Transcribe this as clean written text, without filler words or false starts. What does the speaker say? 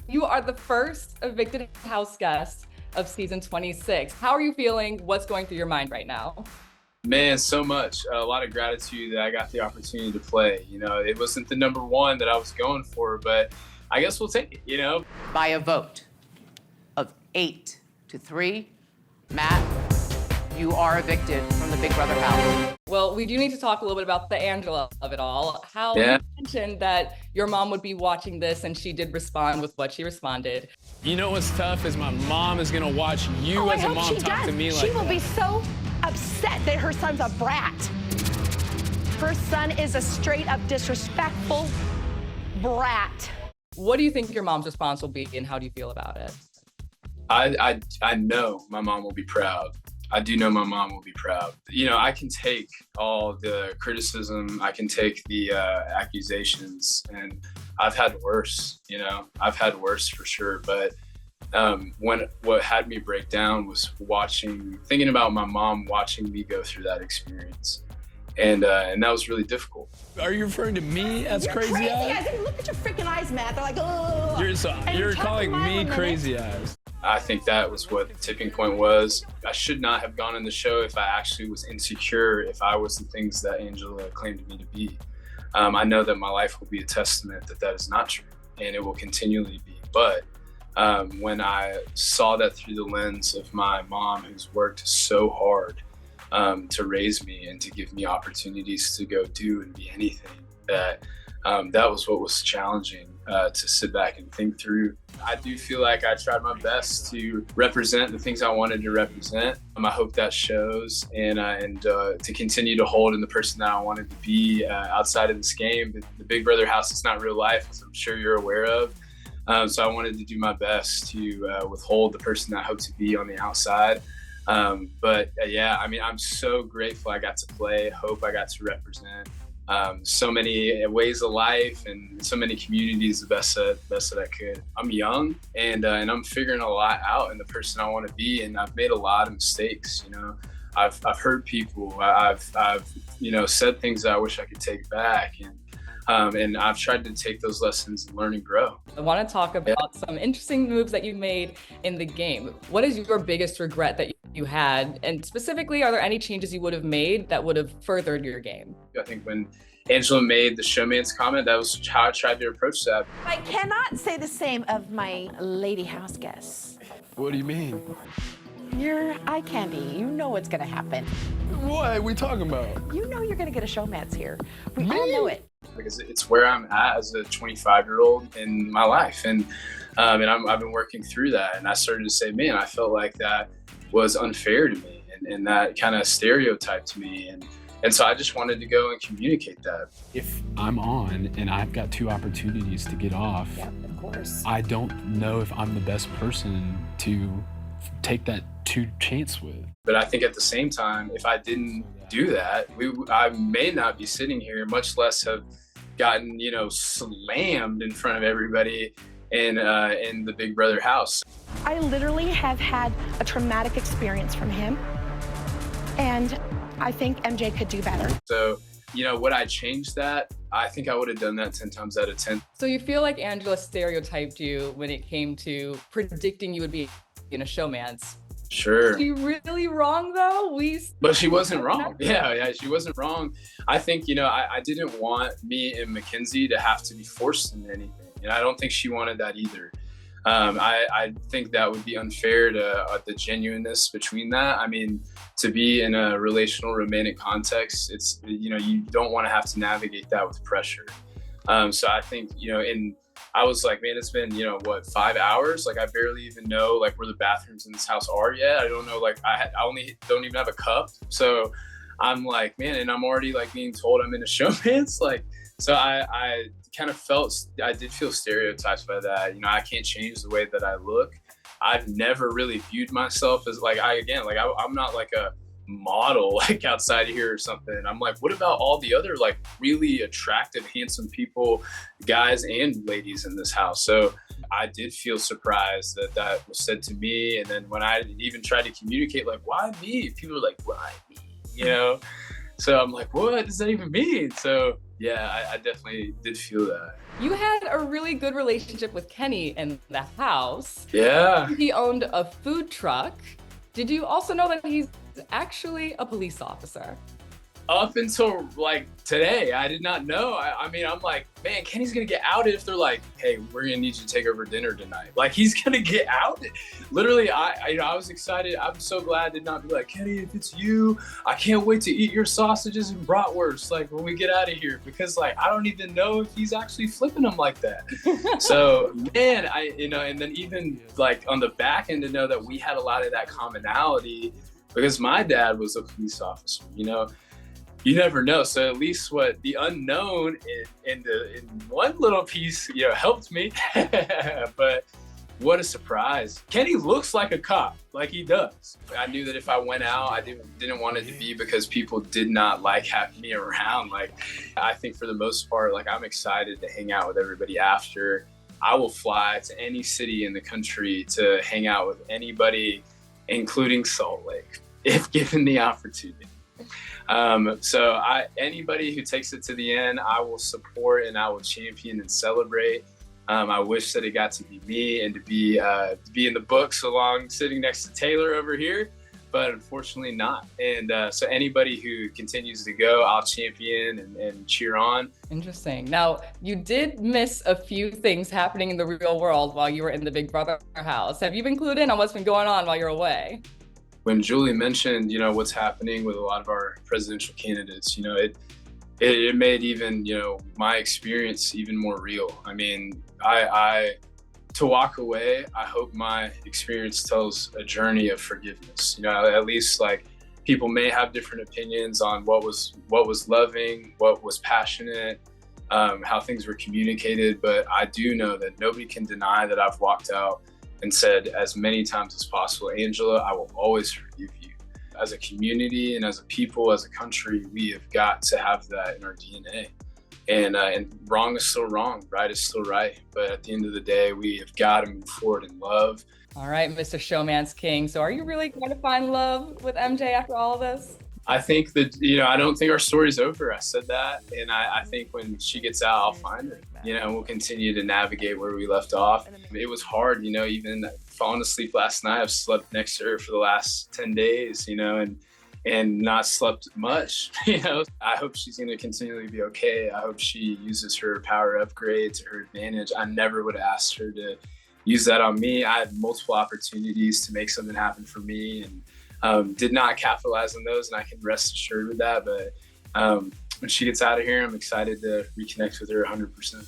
You are the first evicted house guest of season 26. How are you feeling? What's going through your mind right now? Man, so much. A lot of gratitude that I got the opportunity to play. You know, it wasn't the number one that I was going for, but I guess we'll take it, you know? By a vote of 8-3, Matt, you are evicted from the Big Brother house. Well, we do need to talk a little bit about the Angela of it all. How Yeah. you mentioned that your mom would be watching this and she did respond with what she responded. You know what's tough is my mom is gonna watch you as a mom talk to me like She will that. be so upset that her son's a brat. Her son is a straight up disrespectful brat. What do you think your mom's response will be and how do you feel about it? I know my mom will be proud. I do know my mom will be proud. You know, I can take all the criticism, I can take the accusations, and I've had worse, you know, I've had worse for sure. But what had me break down was thinking about my mom watching me go through that experience. And that was really difficult. Are you referring to me as You're crazy eyes? I mean, look at your freaking eyes, Matt. They're like, oh. You're calling me crazy eyes. I think that was what the tipping point was. I should not have gone on the show if I actually was insecure, if I was the things that Angela claimed me to be. I know that my life will be a testament that that is not true, and it will continually be. But when I saw that through the lens of my mom, who's worked so hard to raise me and to give me opportunities to go do and be anything, that was what was challenging to sit back and think through. I do feel like I tried my best to represent the things I wanted to represent. I hope that shows, and to continue to hold in the person that I wanted to be outside of this game. The Big Brother house is not real life, as I'm sure you're aware of. So I wanted to do my best to withhold the person that I hope to be on the outside. Yeah, I mean, I'm so grateful I got to play. Hope I got to represent so many ways of life and so many communities the best that I could. I'm young and I'm figuring a lot out in the person I want to be, and I've made a lot of mistakes. You know, I've hurt people. I've you know, said things that I wish I could take back, and I've tried to take those lessons and learn and grow. I want to talk about some interesting moves that you've made in the game. What is your biggest regret that you had? And specifically, are there any changes you would have made that would have furthered your game? I think when Angela made the showman's comment, that was how I tried to approach that. I cannot say the same of my lady house guests. What do you mean? You're eye candy. You know what's gonna happen. What are we talking about? You know you're gonna get a showmance here. We all know it. Because it's where I'm at as a 25-year-old in my life, and I've been working through that. And I started to say, man, I felt like that was unfair to me, and that kind of stereotyped me, and so I just wanted to go and communicate that. If I'm on and I've got 2 opportunities to get off, Yeah, of course. I don't know if I'm the best person to take that 2 chance with. But I think at the same time, if I didn't do that, I may not be sitting here, much less have gotten, you know, slammed in front of everybody in the Big Brother house. I literally have had a traumatic experience from him, and I think MJ could do better. So, you know, would I change that? I think I would have done that 10 times out of 10. So you feel like Angela stereotyped you when it came to predicting you would be in a showmance. Sure. Is she really wrong though? But she wasn't wrong. Yeah, she wasn't wrong. I think, you know, I didn't want me and McKenzie to have to be forced into anything. And I don't think she wanted that either. I think that would be unfair to the genuineness between that. I mean, to be in a relational romantic context, it's, you know, you don't want to have to navigate that with pressure. So I think, you know, I was like, man, it's been, you know, what, 5 hours? Like, I barely even know like where the bathrooms in this house are yet. I don't know, like I only don't even have a cup. So I'm like, man, and I'm already like being told I'm in a showmance. Like, so I kind of I did feel stereotyped by that. You know, I can't change the way that I look. I've never really viewed myself as like, I'm not like a model like outside of here or something. I'm like, what about all the other like really attractive, handsome people, guys and ladies in this house? So I did feel surprised that was said to me. And then when I even tried to communicate, like, why me? People were like, why me? You know? So I'm like, what does that even mean? So Yeah, I definitely did feel that. You had a really good relationship with Kenney in the house. Yeah. He owned a food truck. Did you also know that he's actually a police officer? Up until like today, I did not know. I mean, I'm like, man, Kenny's gonna get outed if they're like, hey, we're gonna need you to take over dinner tonight. Like, he's gonna get outed. Literally, I was excited. I'm so glad I did not be like, Kenney, if it's you, I can't wait to eat your sausages and bratwurst, like when we get out of here, because like I don't even know if he's actually flipping them like that. So man, and then even like on the back end to know that we had a lot of that commonality because my dad was a police officer, you never know. So at least what the unknown in one little piece, helped me. But what a surprise. Kenney looks like a cop, like he does. I knew that if I went out, I didn't want it to be because people did not like having me around. Like, I think for the most part, like I'm excited to hang out with everybody after. I will fly to any city in the country to hang out with anybody, including Salt Lake, if given the opportunity. So anybody who takes it to the end, I will support and I will champion and celebrate. I wish that it got to be me and to be in the books sitting next to Taylor over here, but unfortunately not. And so anybody who continues to go, I'll champion and cheer on. Interesting. Now, you did miss a few things happening in the real world while you were in the Big Brother house. Have you been clued in on what's been going on while you're away? When Julie mentioned, what's happening with a lot of our presidential candidates, it made even, my experience even more real. I mean, to walk away, I hope my experience tells a journey of forgiveness. At least like people may have different opinions on what was loving, what was passionate, how things were communicated, but I do know that nobody can deny that I've walked out and said as many times as possible, Angela, I will always forgive you. As a community and as a people, as a country, we have got to have that in our DNA. And wrong is still wrong, right is still right. But at the end of the day, we have got to move forward in love. All right, Mr. Showman's King. So are you really going to find love with MJ after all of this? I think that, I don't think our story's over. I said that. And I think when she gets out, I'll find her. We'll continue to navigate where we left off. It was hard, even falling asleep last night. I've slept next to her for the last 10 days, and not slept much. I hope she's going to continually be okay. I hope she uses her power upgrade to her advantage. I never would have asked her to use that on me. I had multiple opportunities to make something happen for me and did not capitalize on those, and I can rest assured with that. But when she gets out of here, I'm excited to reconnect with her 100%.